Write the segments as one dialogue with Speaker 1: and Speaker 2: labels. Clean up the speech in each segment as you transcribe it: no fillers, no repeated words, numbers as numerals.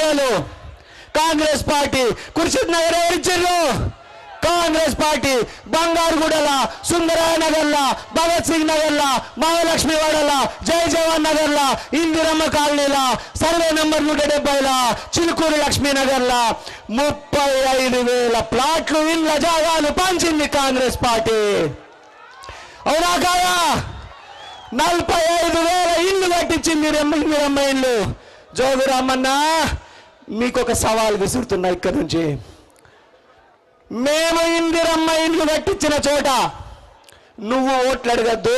Speaker 1: జాగాలు కాంగ్రెస్ పార్టీ. ఖుర్షిద్ నగర్ ఎవరిచ్చారు? కాంగ్రెస్ పార్టీ. బంగారుగూడల, సుందరాయ నగర్ల, భగత్ సింగ్ నగర్ల, మహాలక్ష్మి వాడల, జై జవాన్ నగర్ల, ఇందిరమ్మ కాలనీల, సర్వే నంబర్ 170ల, చిలుకూరు లక్ష్మీ నగర్ల 35,000 ప్లాట్లు ఇళ్ల జాగాలు పంచింది కాంగ్రెస్ పార్టీ. అవునా కాదా? 45,000 ఇల్లు కట్టించింది ఇందిరమ్మ ఇల్లు. జోగురామన్న మీకు ఒక సవాల్ విసురుతున్నా ఇక్కడి నుంచి. మేము ఇందిరమ్మ ఇల్లు కట్టించిన చోట నువ్వు ఓట్లు అడగద్దు,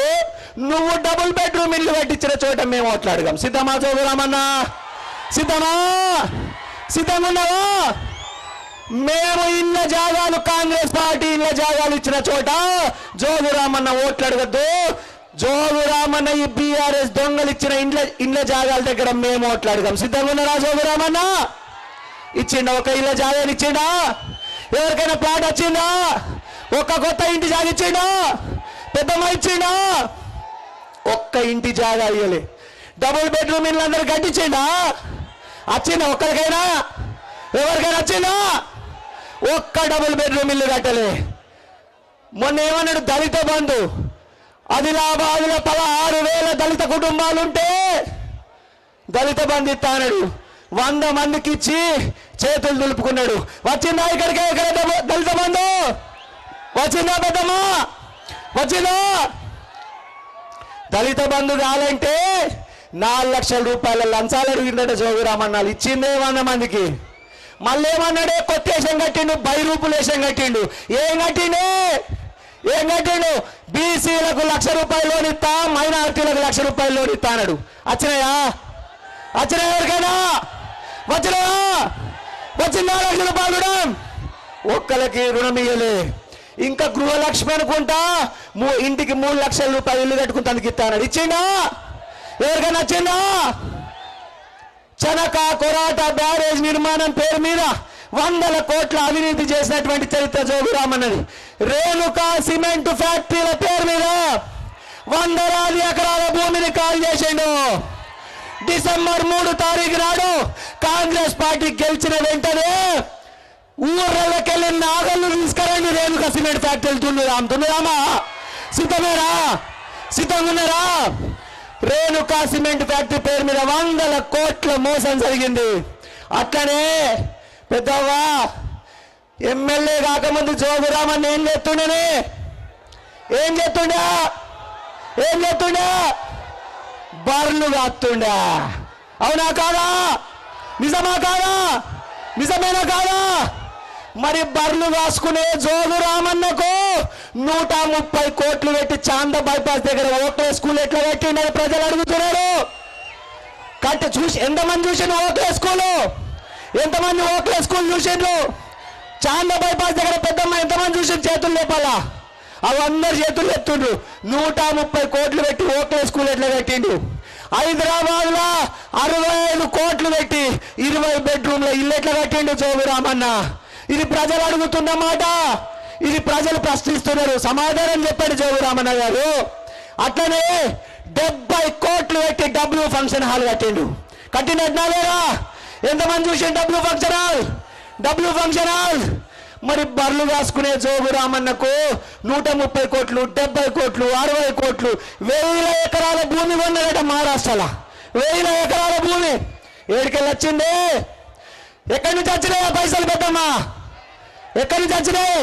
Speaker 1: నువ్వు డబుల్ బెడ్రూమ్ ఇల్లు కట్టించిన చోట మేము ఓట్లు అడగాం. సిద్ధమా జోగురామన్న? సిద్ధమా? సిద్ధమున్నావా? మేము ఇళ్ళ జాగాలు, కాంగ్రెస్ పార్టీ ఇళ్ళ జాగాలు ఇచ్చిన చోట జోగురామన్న ఓట్లు అడగద్దు. జోగురామన్న ఈ బీఆర్ఎస్ దొంగలు ఇచ్చిన ఇళ్ళ జాగాల దగ్గర మేము ఓట్లు అడగాం. సిద్ధంగా ఉన్నారా జోగురామన్న? ఇచ్చిండా? ఒక ఇళ్ళ జాగాలు ఇచ్చిండా? ఎవరికైనా ప్లాట్ వచ్చిందా? ఒక్క కొత్త ఇంటి జాగా ఇచ్చిండా? పెద్దమ్మ ఇచ్చిండా? ఒక్క ఇంటి జాగా ఇయ్యలే. డబుల్ బెడ్రూమ్ ఇల్లు అందరు కట్టించిండా? వచ్చిందా ఒక్కరికైనా? ఎవరికైనా వచ్చిందా? ఒక్క డబుల్ బెడ్రూమ్ ఇల్లు కట్టలే. మొన్న ఏమన్నాడు? దళిత బంధు. ఆదిలాబాద్లో 16,000 దళిత కుటుంబాలుంటే దళిత బంధు ఇస్తాడు. 100 మందికి ఇచ్చి చేతులు దులుపుకున్నాడు. వచ్చిందా ఇక్కడికే? ఇక్కడ దళిత బంధు వచ్చిందా? పెద్దమ్మా వచ్చిందా? దళిత బంధు కావాలంటే 4 లక్షల రూపాయల లంచాలు అడిగిందట జోగురామన్న. ఇచ్చిందే 100 మందికి. మళ్ళీ ఏమన్నాడే? కొత్తేశం కట్టిండు, బైరూపులేశం కట్టిండు. ఏం కట్టిండు? బీసీలకు 1,00,000 రూపాయలు లోన్ ఇస్తా, మైనార్టీలకు 1,00,000 రూపాయలు లోన్ ఇస్తా అన్నాడు. వచ్చినాయా? వచ్చినాయా? ఎవరికైనా వచ్చినాయా? వచ్చిందా 1,00,000 రూపాయలు రుణం? ఒక్కలకి రుణం ఇయ్యలే. ఇంకా గృహలక్ష్మి అనుకుంటా ఇంటికి 3 లక్షల రూపాయలు ఇల్లు కట్టుకుని తనకి ఇస్తా అన్నాడు. ఇచ్చిండా? ఎవరికైనా వచ్చిందా? చనక కొరాట బ్యారేజ్ నిర్మాణం పేరు మీద 100ల కోట్ల అవినీతి చేసినటువంటి చరిత్ర జోగురామన్నది. రేణుకా సిమెంట్ ఫ్యాక్టరీల పేరు మీద 100 ఎకరాల భూమిని కాల్ చేసిండు. డిసెంబర్ 3 తారీఖు నాడు కాంగ్రెస్ పార్టీ గెలిచిన వెంటనే ఊర్లకెళ్ళి నాగళ్ళు తీసుకురండి, రేణుకా సిమెంట్ ఫ్యాక్టరీలు దున్నురామా. సిద్ధమేరా? సిద్ధంగున్నారా? రేణుకా సిమెంట్ ఫ్యాక్టరీ పేరు మీద 100ల కోట్ల మోసం జరిగింది. అట్లనే పెద్దవ్వా ఎమ్మెల్యే కాకముందు జోగురామన్న ఏం చేస్తుండే? బర్లు కాస్తుండా. అవునా కాదా? నిజమా కాదా? నిజమేనా కాదా? మరి బర్లు కాసుకునే జోగురామన్నకు 130 కోట్లు పెట్టి చాంద బైపాస్ దగ్గర ఓట్లే స్కూల్ ఎట్లా పెట్టిండని ప్రజలు అడుగుతున్నారు. చూసి ఎంతమంది చూసిండ్రు ఓట్లే స్కూలు? ఎంతమంది ఓట్లే స్కూల్ చూసిండ్రు? చాంద బైపాస్ దగ్గర పెద్దమ్మ ఎంతమంది చూసిండ్రు? చేతులు లేపాలా? అవి అందరు చేతులు ఎత్తుండ్రు. 130 కోట్లు పెట్టి ఓట్లే స్కూల్ ఎట్లా పెట్టిండు? హైదరాబాద్లో 65 కోట్లు పెట్టి 20 బెడ్రూమ్ల ఇల్లు ఎట్లా కట్టిండు జోగురామన్న? ఇది ప్రజలు అడుగుతున్న మాట. ఇది ప్రజలు ప్రశ్నిస్తున్నారు. సమాధానం చెప్పండి జోగురామన్న గారు. అట్లనే 70 కోట్లు పెట్టి డబ్ల్యూ ఫంక్షన్ హాల్ కట్టిండు. కట్టినట్టునా లేదా? ఎంతమంది చూసిండు డబ్ల్యూ ఫంక్షన్ హాల్? మరి బర్లు కాసుకునే జోగురామన్నకు 130 కోట్లు, 70 కోట్లు, 60 కోట్లు, 1000 ఎకరాల భూమి కొన్నాడట మహారాష్ట్రలో. 1000 ఎకరాల భూమి ఏడికెళ్ళి వచ్చింది? ఎక్కడి నుంచి వచ్చినాయి ఆ పైసలు? పెద్దమ్మా ఎక్కడి నుంచి వచ్చినాయి?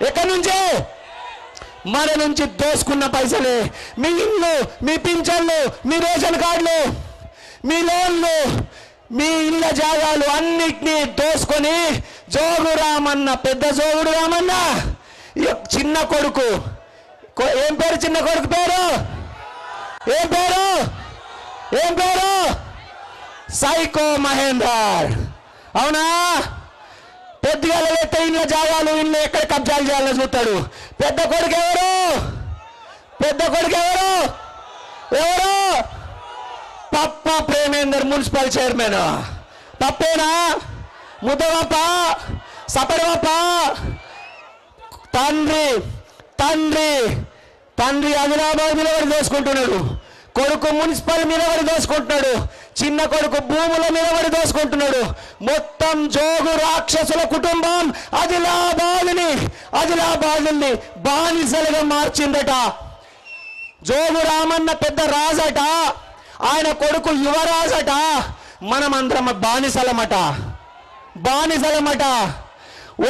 Speaker 1: ఎక్కడి నుంచి? మన నుంచి దోసుకున్న పైసలే. మీ ఇల్లు, మీ పింఛన్లు, మీ రేషన్ కార్డులు, మీ లోన్లు, మీ ఇళ్ళ జాగాలు అన్నిటినీ దోసుకొని జోగురామన్న, పెద్ద జోగుడు రామన్న చిన్న కొడుకు, ఏం పేరు? చిన్న కొడుకు పేరు ఏం పేరు? సైకో మహేందర్. అవునా? పెద్దగా లేతే ఇళ్ళ జాగాలు, ఇల్లు ఎక్కడ కబ్జాలు చేయాలని చూస్తాడు. పెద్ద కొడుకు ఎవరు? పప్ప ప్రేమేందర్, మున్సిపల్ చైర్మన్. పప్పేనా? ముద్దవప్ప, సపరవప్ప. తండ్రి ఆదిలాబాద్ మీద వాడు దోసుకుంటున్నాడు. కొడుకు మున్సిపల్ మీద వాడు దోసుకుంటున్నాడు. చిన్న కొడుకు భూముల మీద పడి దోసుకుంటున్నాడు. మొత్తం జోగు రాక్షసుల కుటుంబం ఆదిలాబాదుని బానిసలుగా మార్చిందట. జోగు రామన్న పెద్ద రాజట, ఆయన కొడుకు యువరాజట. మనమందరం బానిసలమట.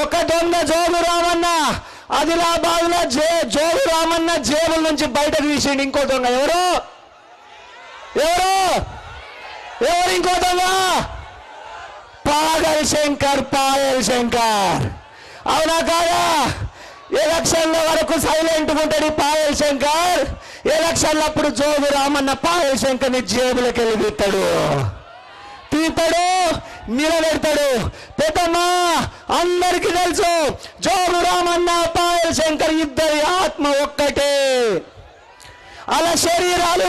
Speaker 1: ఒక దొంగ జోగు రామన్న ఆదిలాబాద్లో జోగు రామన్న జేబుల నుంచి బయటకు తీసిండు. ఇంకో దొంగ ఎవరు ఇంకో దొంగ? పాయల్ శంకర్. అవునా కాదా? ఎలక్షన్ల వరకు సైలెంట్ ఉంటాడు పాయల్ శంకర్. ఎలక్షన్లు అప్పుడు జోగు రామన్న పాయల్ శంకర్ని జేబులకు వెళ్ళి తీస్తాడు, నిలబెడతాడు. పెద్దమ్మా అందరికీ తెలుసు, జోగు రామన్న పాయల్ శంకర్ ఇద్దరి ఆత్మ ఒక్కటే. అలా శరీరాలు